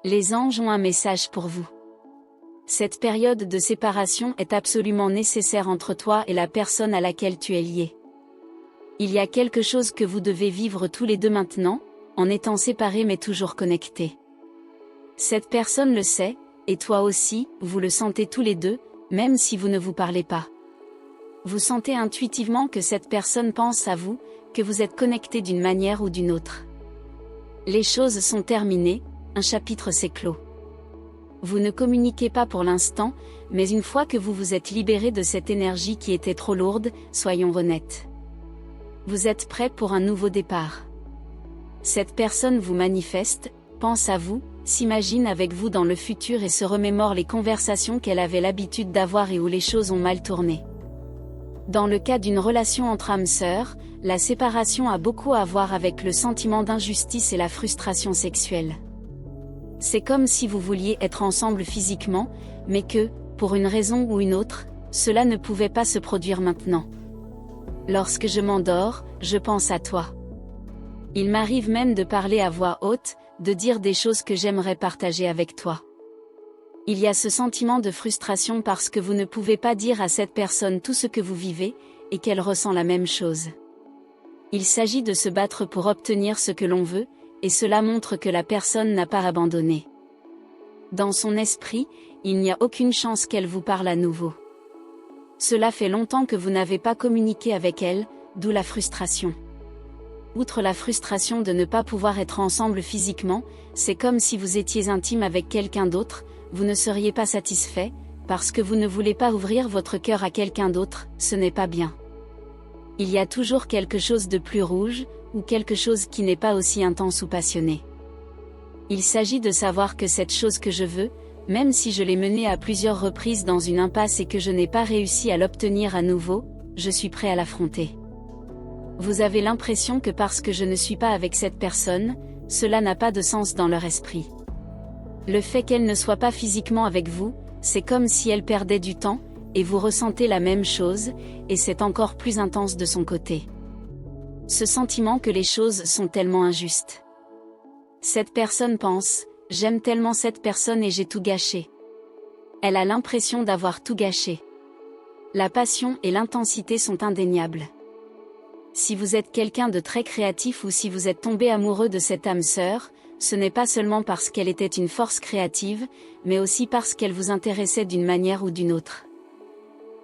Les anges ont un message pour vous. Cette période de séparation est absolument nécessaire entre toi et la personne à laquelle tu es lié. Il y a quelque chose que vous devez vivre tous les deux maintenant, en étant séparés mais toujours connectés. Cette personne le sait, et toi aussi, vous le sentez tous les deux, même si vous ne vous parlez pas. Vous sentez intuitivement que cette personne pense à vous, que vous êtes connectés d'une manière ou d'une autre. Les choses sont terminées, un chapitre s'est clos. Vous ne communiquez pas pour l'instant, mais une fois que vous vous êtes libéré de cette énergie qui était trop lourde, soyons honnêtes. Vous êtes prêt pour un nouveau départ. Cette personne vous manifeste, pense à vous, s'imagine avec vous dans le futur et se remémore les conversations qu'elle avait l'habitude d'avoir et où les choses ont mal tourné. Dans le cas d'une relation entre âmes sœurs, la séparation a beaucoup à voir avec le sentiment d'injustice et la frustration sexuelle. C'est comme si vous vouliez être ensemble physiquement, mais que, pour une raison ou une autre, cela ne pouvait pas se produire maintenant. Lorsque je m'endors, je pense à toi. Il m'arrive même de parler à voix haute, de dire des choses que j'aimerais partager avec toi. Il y a ce sentiment de frustration parce que vous ne pouvez pas dire à cette personne tout ce que vous vivez, et qu'elle ressent la même chose. Il s'agit de se battre pour obtenir ce que l'on veut, et cela montre que la personne n'a pas abandonné. Dans son esprit, il n'y a aucune chance qu'elle vous parle à nouveau. Cela fait longtemps que vous n'avez pas communiqué avec elle, d'où la frustration. Outre la frustration de ne pas pouvoir être ensemble physiquement, c'est comme si vous étiez intime avec quelqu'un d'autre, vous ne seriez pas satisfait, parce que vous ne voulez pas ouvrir votre cœur à quelqu'un d'autre, ce n'est pas bien. Il y a toujours quelque chose de plus rouge, ou quelque chose qui n'est pas aussi intense ou passionné. Il s'agit de savoir que cette chose que je veux, même si je l'ai menée à plusieurs reprises dans une impasse et que je n'ai pas réussi à l'obtenir à nouveau, je suis prêt à l'affronter. Vous avez l'impression que parce que je ne suis pas avec cette personne, cela n'a pas de sens dans leur esprit. Le fait qu'elle ne soit pas physiquement avec vous, c'est comme si elle perdait du temps, et vous ressentez la même chose, et c'est encore plus intense de son côté. Ce sentiment que les choses sont tellement injustes. Cette personne pense, j'aime tellement cette personne et j'ai tout gâché. Elle a l'impression d'avoir tout gâché. La passion et l'intensité sont indéniables. Si vous êtes quelqu'un de très créatif ou si vous êtes tombé amoureux de cette âme sœur, ce n'est pas seulement parce qu'elle était une force créative, mais aussi parce qu'elle vous intéressait d'une manière ou d'une autre.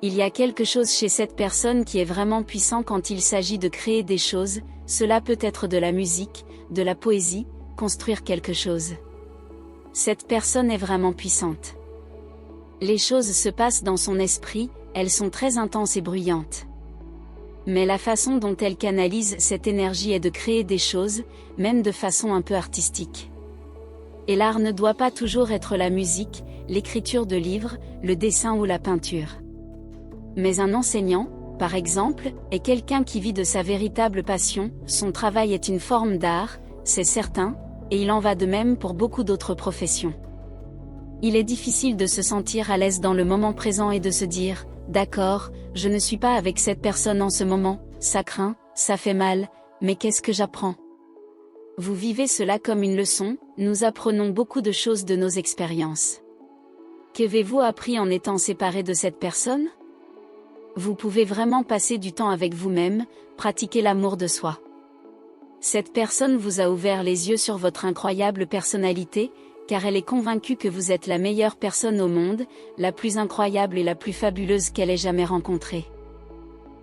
Il y a quelque chose chez cette personne qui est vraiment puissant quand il s'agit de créer des choses, cela peut être de la musique, de la poésie, construire quelque chose. Cette personne est vraiment puissante. Les choses se passent dans son esprit, elles sont très intenses et bruyantes. Mais la façon dont elle canalise cette énergie est de créer des choses, même de façon un peu artistique. Et l'art ne doit pas toujours être la musique, l'écriture de livres, le dessin ou la peinture. Mais un enseignant, par exemple, est quelqu'un qui vit de sa véritable passion, son travail est une forme d'art, c'est certain, et il en va de même pour beaucoup d'autres professions. Il est difficile de se sentir à l'aise dans le moment présent et de se dire, d'accord, je ne suis pas avec cette personne en ce moment, ça craint, ça fait mal, mais qu'est-ce que j'apprends? Vous vivez cela comme une leçon, nous apprenons beaucoup de choses de nos expériences. Qu'avez-vous appris en étant séparé de cette personne? Vous pouvez vraiment passer du temps avec vous-même, pratiquer l'amour de soi. Cette personne vous a ouvert les yeux sur votre incroyable personnalité, car elle est convaincue que vous êtes la meilleure personne au monde, la plus incroyable et la plus fabuleuse qu'elle ait jamais rencontrée.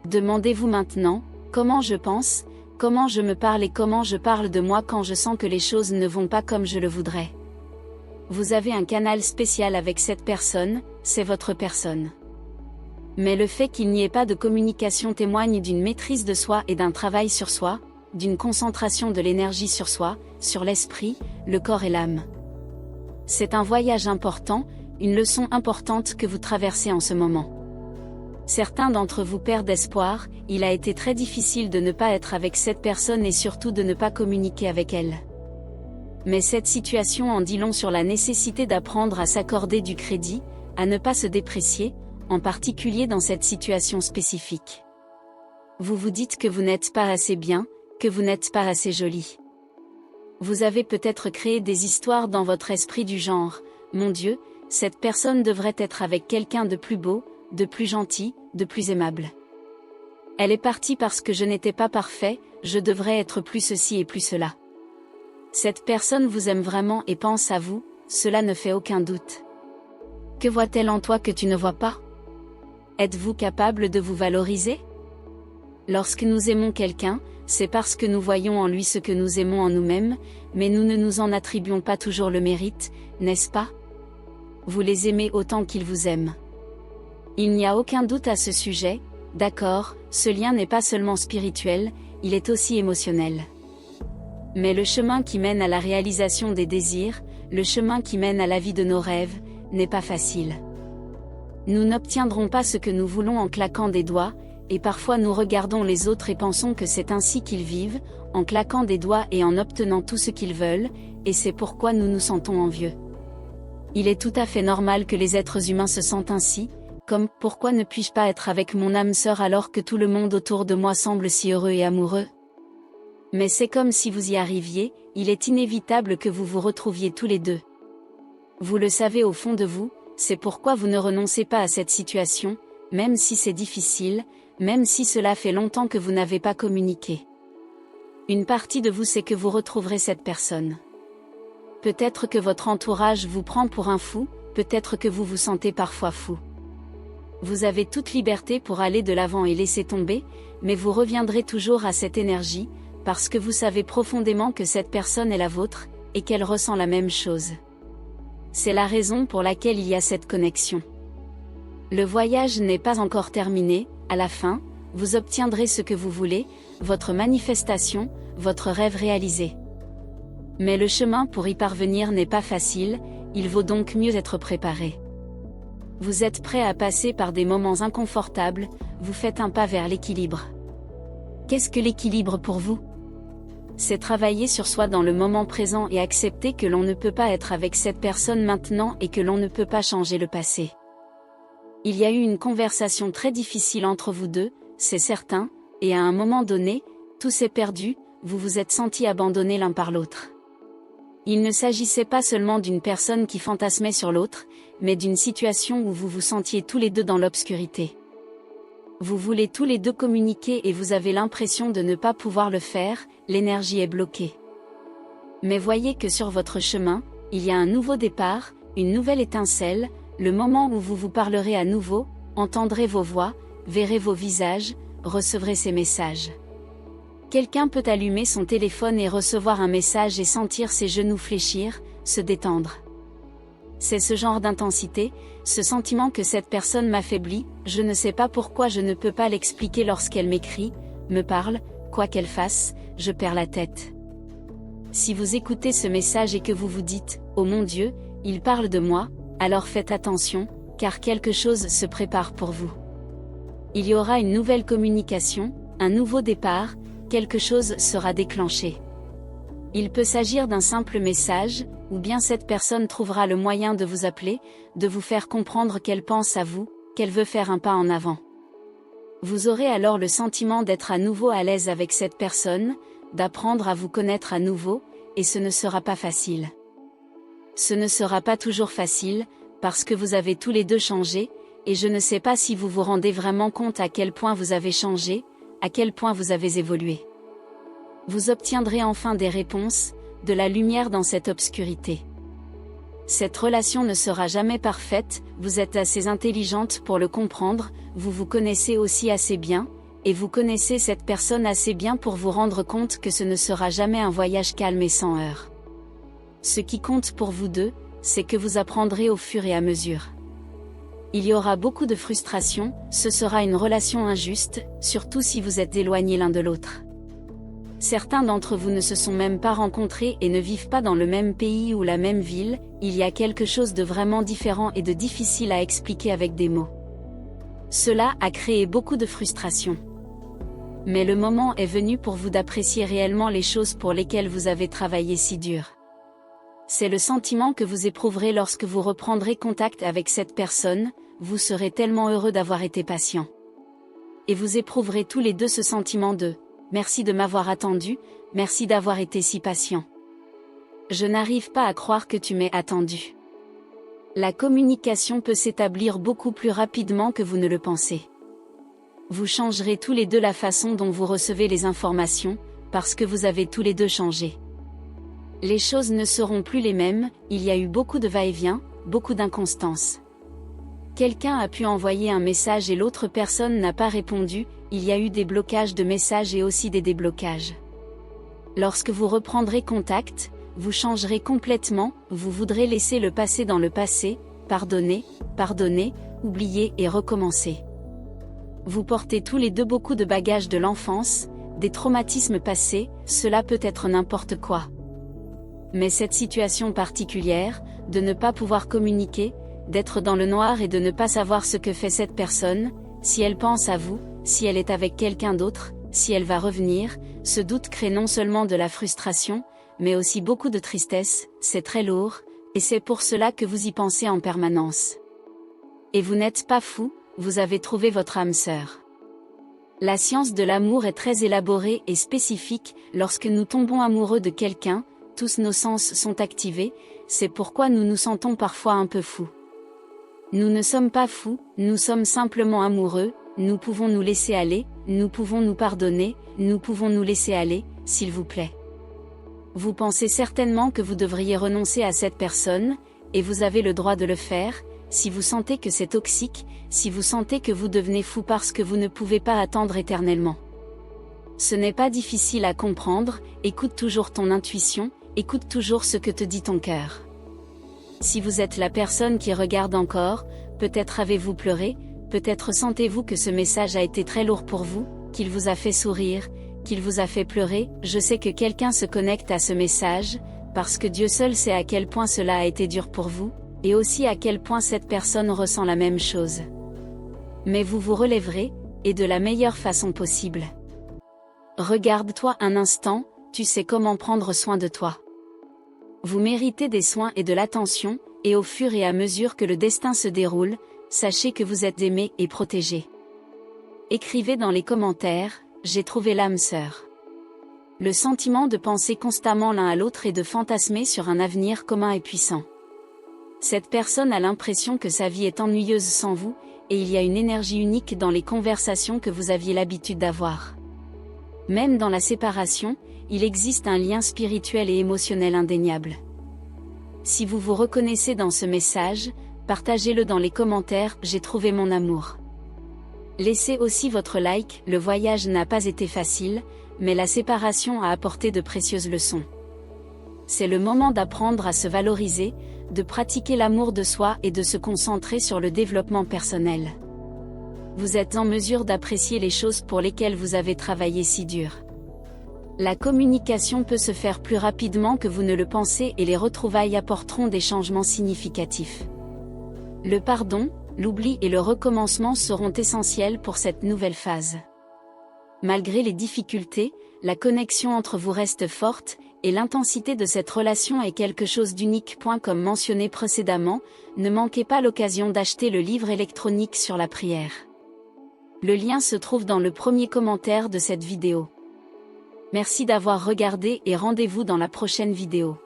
Demandez-vous maintenant, comment je pense, comment je me parle et comment je parle de moi quand je sens que les choses ne vont pas comme je le voudrais. Vous avez un canal spécial avec cette personne, c'est votre personne. Mais le fait qu'il n'y ait pas de communication témoigne d'une maîtrise de soi et d'un travail sur soi, d'une concentration de l'énergie sur soi, sur l'esprit, le corps et l'âme. C'est un voyage important, une leçon importante que vous traversez en ce moment. Certains d'entre vous perdent espoir, il a été très difficile de ne pas être avec cette personne et surtout de ne pas communiquer avec elle. Mais cette situation en dit long sur la nécessité d'apprendre à s'accorder du crédit, à ne pas se déprécier, en particulier dans cette situation spécifique. Vous vous dites que vous n'êtes pas assez bien, que vous n'êtes pas assez jolie. Vous avez peut-être créé des histoires dans votre esprit du genre « Mon Dieu, cette personne devrait être avec quelqu'un de plus beau, de plus gentil, de plus aimable. Elle est partie parce que je n'étais pas parfait, je devrais être plus ceci et plus cela. Cette personne vous aime vraiment et pense à vous, cela ne fait aucun doute. Que voit-elle en toi que tu ne vois pas? Êtes-vous capable de vous valoriser? Lorsque nous aimons quelqu'un, c'est parce que nous voyons en lui ce que nous aimons en nous-mêmes, mais nous ne nous en attribuons pas toujours le mérite, n'est-ce pas? Vous les aimez autant qu'ils vous aiment. Il n'y a aucun doute à ce sujet, d'accord, ce lien n'est pas seulement spirituel, il est aussi émotionnel. Mais le chemin qui mène à la réalisation des désirs, le chemin qui mène à la vie de nos rêves, n'est pas facile. Nous n'obtiendrons pas ce que nous voulons en claquant des doigts, et parfois nous regardons les autres et pensons que c'est ainsi qu'ils vivent, en claquant des doigts et en obtenant tout ce qu'ils veulent, et c'est pourquoi nous nous sentons envieux. Il est tout à fait normal que les êtres humains se sentent ainsi, comme « Pourquoi ne puis-je pas être avec mon âme sœur alors que tout le monde autour de moi semble si heureux et amoureux ?» Mais c'est comme si vous y arriviez, il est inévitable que vous vous retrouviez tous les deux. Vous le savez au fond de vous, c'est pourquoi vous ne renoncez pas à cette situation, même si c'est difficile, même si cela fait longtemps que vous n'avez pas communiqué. Une partie de vous sait que vous retrouverez cette personne. Peut-être que votre entourage vous prend pour un fou, peut-être que vous vous sentez parfois fou. Vous avez toute liberté pour aller de l'avant et laisser tomber, mais vous reviendrez toujours à cette énergie, parce que vous savez profondément que cette personne est la vôtre, et qu'elle ressent la même chose. C'est la raison pour laquelle il y a cette connexion. Le voyage n'est pas encore terminé, à la fin, vous obtiendrez ce que vous voulez, votre manifestation, votre rêve réalisé. Mais le chemin pour y parvenir n'est pas facile, il vaut donc mieux être préparé. Vous êtes prêt à passer par des moments inconfortables, vous faites un pas vers l'équilibre. Qu'est-ce que l'équilibre pour vous? C'est travailler sur soi dans le moment présent et accepter que l'on ne peut pas être avec cette personne maintenant et que l'on ne peut pas changer le passé. Il y a eu une conversation très difficile entre vous deux, c'est certain, et à un moment donné, tout s'est perdu, vous vous êtes sentis abandonnés l'un par l'autre. Il ne s'agissait pas seulement d'une personne qui fantasmait sur l'autre, mais d'une situation où vous vous sentiez tous les deux dans l'obscurité. Vous voulez tous les deux communiquer et vous avez l'impression de ne pas pouvoir le faire, l'énergie est bloquée. Mais voyez que sur votre chemin, il y a un nouveau départ, une nouvelle étincelle, le moment où vous vous parlerez à nouveau, entendrez vos voix, verrez vos visages, recevrez ces messages. Quelqu'un peut allumer son téléphone et recevoir un message et sentir ses genoux fléchir, se détendre. C'est ce genre d'intensité, ce sentiment que cette personne m'affaiblit, je ne sais pas pourquoi je ne peux pas l'expliquer lorsqu'elle m'écrit, me parle, quoi qu'elle fasse, je perds la tête. Si vous écoutez ce message et que vous vous dites « Oh mon Dieu, il parle de moi », alors faites attention, car quelque chose se prépare pour vous. Il y aura une nouvelle communication, un nouveau départ, quelque chose sera déclenché. Il peut s'agir d'un simple message, ou bien cette personne trouvera le moyen de vous appeler, de vous faire comprendre qu'elle pense à vous, qu'elle veut faire un pas en avant. Vous aurez alors le sentiment d'être à nouveau à l'aise avec cette personne, d'apprendre à vous connaître à nouveau, et ce ne sera pas facile. Ce ne sera pas toujours facile, parce que vous avez tous les deux changé, et je ne sais pas si vous vous rendez vraiment compte à quel point vous avez changé, à quel point vous avez évolué. Vous obtiendrez enfin des réponses, de la lumière dans cette obscurité. Cette relation ne sera jamais parfaite, vous êtes assez intelligente pour le comprendre, vous vous connaissez aussi assez bien, et vous connaissez cette personne assez bien pour vous rendre compte que ce ne sera jamais un voyage calme et sans heurts. Ce qui compte pour vous deux, c'est que vous apprendrez au fur et à mesure. Il y aura beaucoup de frustration, ce sera une relation injuste, surtout si vous êtes éloignés l'un de l'autre. Certains d'entre vous ne se sont même pas rencontrés et ne vivent pas dans le même pays ou la même ville, il y a quelque chose de vraiment différent et de difficile à expliquer avec des mots. Cela a créé beaucoup de frustration. Mais le moment est venu pour vous d'apprécier réellement les choses pour lesquelles vous avez travaillé si dur. C'est le sentiment que vous éprouverez lorsque vous reprendrez contact avec cette personne, vous serez tellement heureux d'avoir été patient. Et vous éprouverez tous les deux ce sentiment de « merci de m'avoir attendu, merci d'avoir été si patient ». Je n'arrive pas à croire que tu m'aies attendu. La communication peut s'établir beaucoup plus rapidement que vous ne le pensez. Vous changerez tous les deux la façon dont vous recevez les informations, parce que vous avez tous les deux changé. Les choses ne seront plus les mêmes, il y a eu beaucoup de va-et-vient, beaucoup d'inconstance. Quelqu'un a pu envoyer un message et l'autre personne n'a pas répondu, il y a eu des blocages de messages et aussi des déblocages. Lorsque vous reprendrez contact, vous changerez complètement, vous voudrez laisser le passé dans le passé, pardonner, oublier et recommencer. Vous portez tous les deux beaucoup de bagages de l'enfance, des traumatismes passés, cela peut être n'importe quoi. Mais cette situation particulière, de ne pas pouvoir communiquer, d'être dans le noir et de ne pas savoir ce que fait cette personne, si elle pense à vous, si elle est avec quelqu'un d'autre, si elle va revenir, ce doute crée non seulement de la frustration, mais aussi beaucoup de tristesse, c'est très lourd, et c'est pour cela que vous y pensez en permanence. Et vous n'êtes pas fou, vous avez trouvé votre âme sœur. La science de l'amour est très élaborée et spécifique, lorsque nous tombons amoureux de quelqu'un, tous nos sens sont activés, c'est pourquoi nous nous sentons parfois un peu fous. Nous ne sommes pas fous, nous sommes simplement amoureux, nous pouvons nous laisser aller, nous pouvons nous pardonner, nous pouvons nous laisser aller, s'il vous plaît. Vous pensez certainement que vous devriez renoncer à cette personne, et vous avez le droit de le faire, si vous sentez que c'est toxique, si vous sentez que vous devenez fou parce que vous ne pouvez pas attendre éternellement. Ce n'est pas difficile à comprendre, écoute toujours ton intuition, écoute toujours ce que te dit ton cœur. Si vous êtes la personne qui regarde encore, peut-être avez-vous pleuré, peut-être sentez-vous que ce message a été très lourd pour vous, qu'il vous a fait sourire, qu'il vous a fait pleurer, je sais que quelqu'un se connecte à ce message, parce que Dieu seul sait à quel point cela a été dur pour vous, et aussi à quel point cette personne ressent la même chose. Mais vous vous relèverez, et de la meilleure façon possible. Regarde-toi un instant, tu sais comment prendre soin de toi. Vous méritez des soins et de l'attention, et au fur et à mesure que le destin se déroule, sachez que vous êtes aimé et protégé. Écrivez dans les commentaires, j'ai trouvé l'âme sœur. Le sentiment de penser constamment l'un à l'autre et de fantasmer sur un avenir commun et puissant. Cette personne a l'impression que sa vie est ennuyeuse sans vous, et il y a une énergie unique dans les conversations que vous aviez l'habitude d'avoir. Même dans la séparation, il existe un lien spirituel et émotionnel indéniable. Si vous vous reconnaissez dans ce message, partagez-le dans les commentaires, j'ai trouvé mon amour. Laissez aussi votre like, le voyage n'a pas été facile, mais la séparation a apporté de précieuses leçons. C'est le moment d'apprendre à se valoriser, de pratiquer l'amour de soi et de se concentrer sur le développement personnel. Vous êtes en mesure d'apprécier les choses pour lesquelles vous avez travaillé si dur. La communication peut se faire plus rapidement que vous ne le pensez et les retrouvailles apporteront des changements significatifs. Le pardon, l'oubli et le recommencement seront essentiels pour cette nouvelle phase. Malgré les difficultés, la connexion entre vous reste forte, et l'intensité de cette relation est quelque chose d'unique. Comme mentionné précédemment, ne manquez pas l'occasion d'acheter le livre électronique sur la prière. Le lien se trouve dans le premier commentaire de cette vidéo. Merci d'avoir regardé et rendez-vous dans la prochaine vidéo.